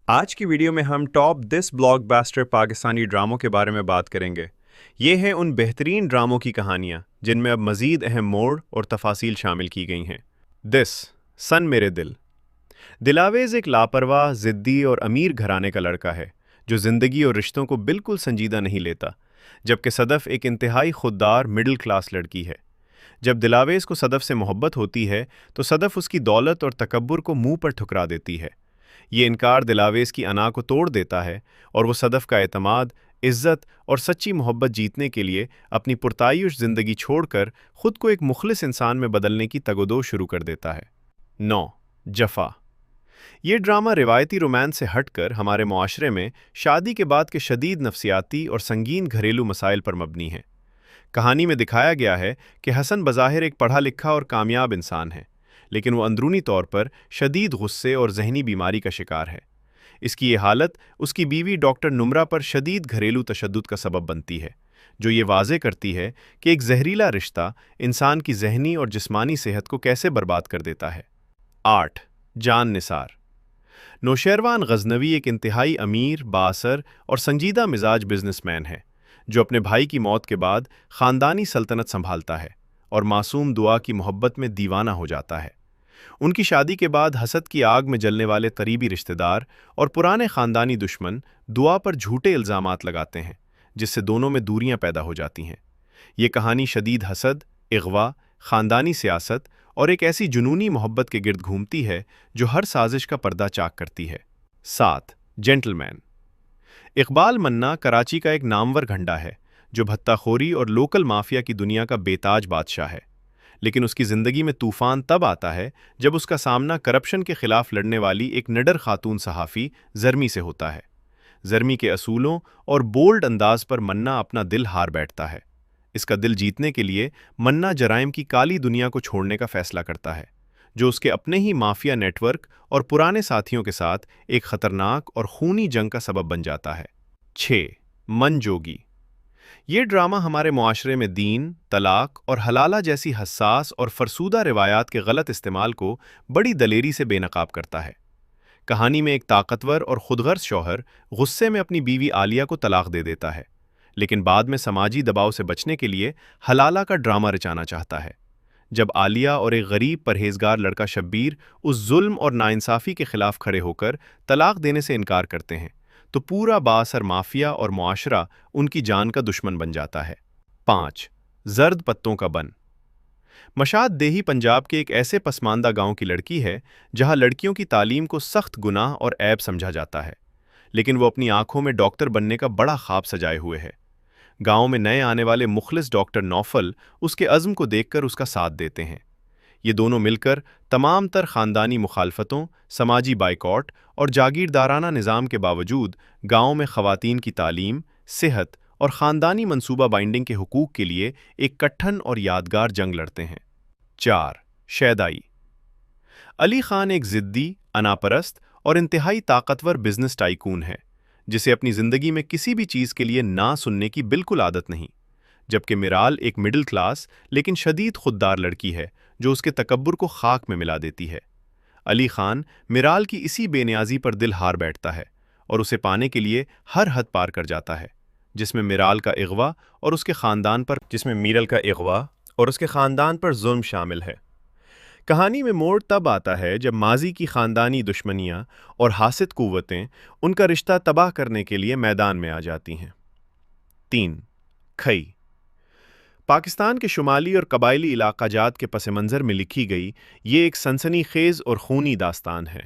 آج کی ویڈیو میں ہم ٹاپ 10 بلاک باسٹر پاکستانی ڈراموں کے بارے میں بات کریں گے۔ یہ ہیں ان بہترین ڈراموں کی کہانیاں جن میں اب مزید اہم موڑ اور تفاصیل شامل کی گئی ہیں۔ 10 سن میرے دل۔ دلاویز ایک لاپرواہ، ضدی اور امیر گھرانے کا لڑکا ہے جو زندگی اور رشتوں کو بالکل سنجیدہ نہیں لیتا، جبکہ صدف ایک انتہائی خوددار مڈل کلاس لڑکی ہے۔ جب دلاویز کو صدف سے محبت ہوتی ہے تو صدف اس کی دولت اور تکبر کو منہ پر ٹھکرا دیتی ہے۔ یہ انکار دلاویز کی انا کو توڑ دیتا ہے اور وہ صدف کا اعتماد، عزت اور سچی محبت جیتنے کے لیے اپنی پرتعیش زندگی چھوڑ کر خود کو ایک مخلص انسان میں بدلنے کی تگ و دو شروع کر دیتا ہے۔ 9 جفا۔ یہ ڈرامہ روایتی رومانس سے ہٹ کر ہمارے معاشرے میں شادی کے بعد کے شدید نفسیاتی اور سنگین گھریلو مسائل پر مبنی ہے۔ کہانی میں دکھایا گیا ہے کہ حسن بظاہر ایک پڑھا لکھا اور کامیاب انسان ہے، لیکن وہ اندرونی طور پر شدید غصے اور ذہنی بیماری کا شکار ہے۔ اس کی یہ حالت اس کی بیوی ڈاکٹر نمرہ پر شدید گھریلو تشدد کا سبب بنتی ہے، جو یہ واضح کرتی ہے کہ ایک زہریلا رشتہ انسان کی ذہنی اور جسمانی صحت کو کیسے برباد کر دیتا ہے۔ 8 جان نثار۔ نوشیروان غزنوی ایک انتہائی امیر، بااثر اور سنجیدہ مزاج بزنس مین ہے جو اپنے بھائی کی موت کے بعد خاندانی سلطنت سنبھالتا ہے اور معصوم دعا کی محبت میں دیوانہ ہو جاتا ہے۔ ان کی شادی کے بعد حسد کی آگ میں جلنے والے قریبی رشتہ دار اور پرانے خاندانی دشمن دعا پر جھوٹے الزامات لگاتے ہیں، جس سے دونوں میں دوریاں پیدا ہو جاتی ہیں۔ یہ کہانی شدید حسد، اغوا، خاندانی سیاست اور ایک ایسی جنونی محبت کے گرد گھومتی ہے جو ہر سازش کا پردہ چاک کرتی ہے۔ 7 جینٹل مین۔ اقبال منا کراچی کا ایک نامور گھنڈا ہے جو بھتہ خوری اور لوکل مافیا کی دنیا کا بے تاج بادشاہ ہے، لیکن اس کی زندگی میں طوفان تب آتا ہے جب اس کا سامنا کرپشن کے خلاف لڑنے والی ایک نڈر خاتون صحافی زرمی سے ہوتا ہے۔ زرمی کے اصولوں اور بولڈ انداز پر منا اپنا دل ہار بیٹھتا ہے۔ اس کا دل جیتنے کے لیے منا جرائم کی کالی دنیا کو چھوڑنے کا فیصلہ کرتا ہے، جو اس کے اپنے ہی مافیا نیٹ ورک اور پرانے ساتھیوں کے ساتھ ایک خطرناک اور خونی جنگ کا سبب بن جاتا ہے۔ 6 من جوگی۔ یہ ڈرامہ ہمارے معاشرے میں دین، طلاق اور حلالہ جیسی حساس اور فرسودہ روایات کے غلط استعمال کو بڑی دلیری سے بے نقاب کرتا ہے۔ کہانی میں ایک طاقتور اور خودغرض شوہر غصے میں اپنی بیوی عالیہ کو طلاق دے دیتا ہے، لیکن بعد میں سماجی دباؤ سے بچنے کے لیے حلالہ کا ڈرامہ رچانا چاہتا ہے۔ جب عالیہ اور ایک غریب پرہیزگار لڑکا شبیر اس ظلم اور ناانصافی کے خلاف کھڑے ہو کر طلاق دینے سے انکار کرتے ہیں تو پورا بااثر مافیا اور معاشرہ ان کی جان کا دشمن بن جاتا ہے۔ 5 زرد پتوں کا بن۔ مشاد دیہی پنجاب کے ایک ایسے پسماندہ گاؤں کی لڑکی ہے جہاں لڑکیوں کی تعلیم کو سخت گناہ اور عیب سمجھا جاتا ہے، لیکن وہ اپنی آنکھوں میں ڈاکٹر بننے کا بڑا خواب سجائے ہوئے ہے۔ گاؤں میں نئے آنے والے مخلص ڈاکٹر نوفل اس کے عزم کو دیکھ کر اس کا ساتھ دیتے ہیں۔ یہ دونوں مل کر تمام تر خاندانی مخالفتوں، سماجی بائیکاٹ اور جاگیردارانہ نظام کے باوجود گاؤں میں خواتین کی تعلیم، صحت اور خاندانی منصوبہ بائنڈنگ کے حقوق کے لیے ایک کٹھن اور یادگار جنگ لڑتے ہیں۔ 4 شیدائی۔ علی خان ایک ضدی، اناپرست اور انتہائی طاقتور بزنس ٹائکون ہے جسے اپنی زندگی میں کسی بھی چیز کے لیے نہ سننے کی بالکل عادت نہیں، جبکہ میرال ایک مڈل کلاس لیکن شدید خوددار لڑکی ہے جو اس کے تکبر کو خاک میں ملا دیتی ہے۔ علی خان میرال کی اسی بے نیازی پر دل ہار بیٹھتا ہے اور اسے پانے کے لیے ہر حد پار کر جاتا ہے، جس میں میرال کا اغوا اور اس کے خاندان پر ظلم شامل ہے۔ کہانی میں موڑ تب آتا ہے جب ماضی کی خاندانی دشمنیاں اور حاسد قوتیں ان کا رشتہ تباہ کرنے کے لیے میدان میں آ جاتی ہیں۔ 3 کھئی۔ پاکستان کے شمالی اور قبائلی علاقہ جات کے پس منظر میں لکھی گئی یہ ایک سنسنی خیز اور خونی داستان ہے۔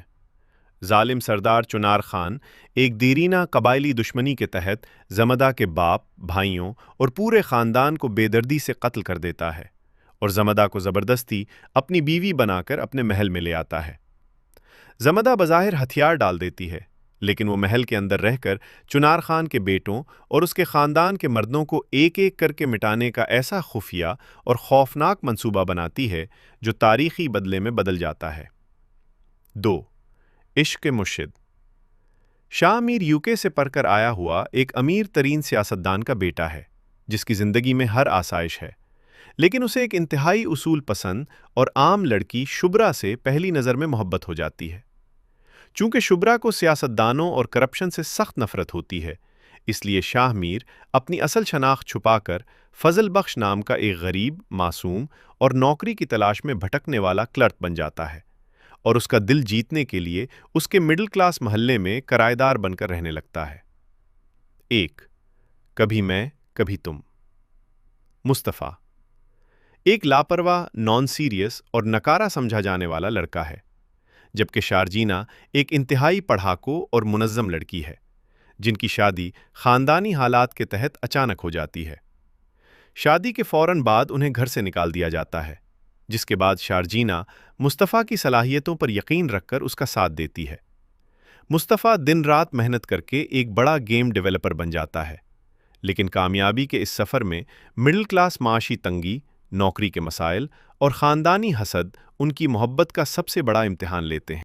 ظالم سردار چنار خان ایک دیرینہ قبائلی دشمنی کے تحت زمدہ کے باپ، بھائیوں اور پورے خاندان کو بے دردی سے قتل کر دیتا ہے اور زمدہ کو زبردستی اپنی بیوی بنا کر اپنے محل میں لے آتا ہے۔ زمدہ بظاہر ہتھیار ڈال دیتی ہے، لیکن وہ محل کے اندر رہ کر چنار خان کے بیٹوں اور اس کے خاندان کے مردوں کو ایک ایک کر کے مٹانے کا ایسا خفیہ اور خوفناک منصوبہ بناتی ہے جو تاریخی بدلے میں بدل جاتا ہے۔ 2 عشق مرشد۔ شاہ میر UK سے پڑھ کر آیا ہوا ایک امیر ترین سیاستدان کا بیٹا ہے جس کی زندگی میں ہر آسائش ہے، لیکن اسے ایک انتہائی اصول پسند اور عام لڑکی شبرا سے پہلی نظر میں محبت ہو جاتی ہے۔ چونکہ شبرا کو سیاستدانوں اور کرپشن سے سخت نفرت ہوتی ہے، اس لیے شاہ میر اپنی اصل شناخت چھپا کر فضل بخش نام کا ایک غریب، معصوم اور نوکری کی تلاش میں بھٹکنے والا کلرک بن جاتا ہے، اور اس کا دل جیتنے کے لیے اس کے مڈل کلاس محلے میں کرایہ دار بن کر رہنے لگتا ہے۔ 1 کبھی میں کبھی تم۔ مصطفیٰ ایک لاپرواہ، نان سیریس اور نکارا سمجھا جانے والا لڑکا ہے، جبکہ شارجینا ایک انتہائی پڑھاکو اور منظم لڑکی ہے، جن کی شادی خاندانی حالات کے تحت اچانک ہو جاتی ہے۔ شادی کے فوراً بعد انہیں گھر سے نکال دیا جاتا ہے، جس کے بعد شارجینا مصطفیٰ کی صلاحیتوں پر یقین رکھ کر اس کا ساتھ دیتی ہے۔ مصطفیٰ دن رات محنت کر کے ایک بڑا گیم ڈیولپر بن جاتا ہے، لیکن کامیابی کے اس سفر میں مڈل کلاس معاشی تنگی، نوکری کے مسائل اور خاندانی حسد ان کی محبت کا سب سے بڑا امتحان لیتے ہیں۔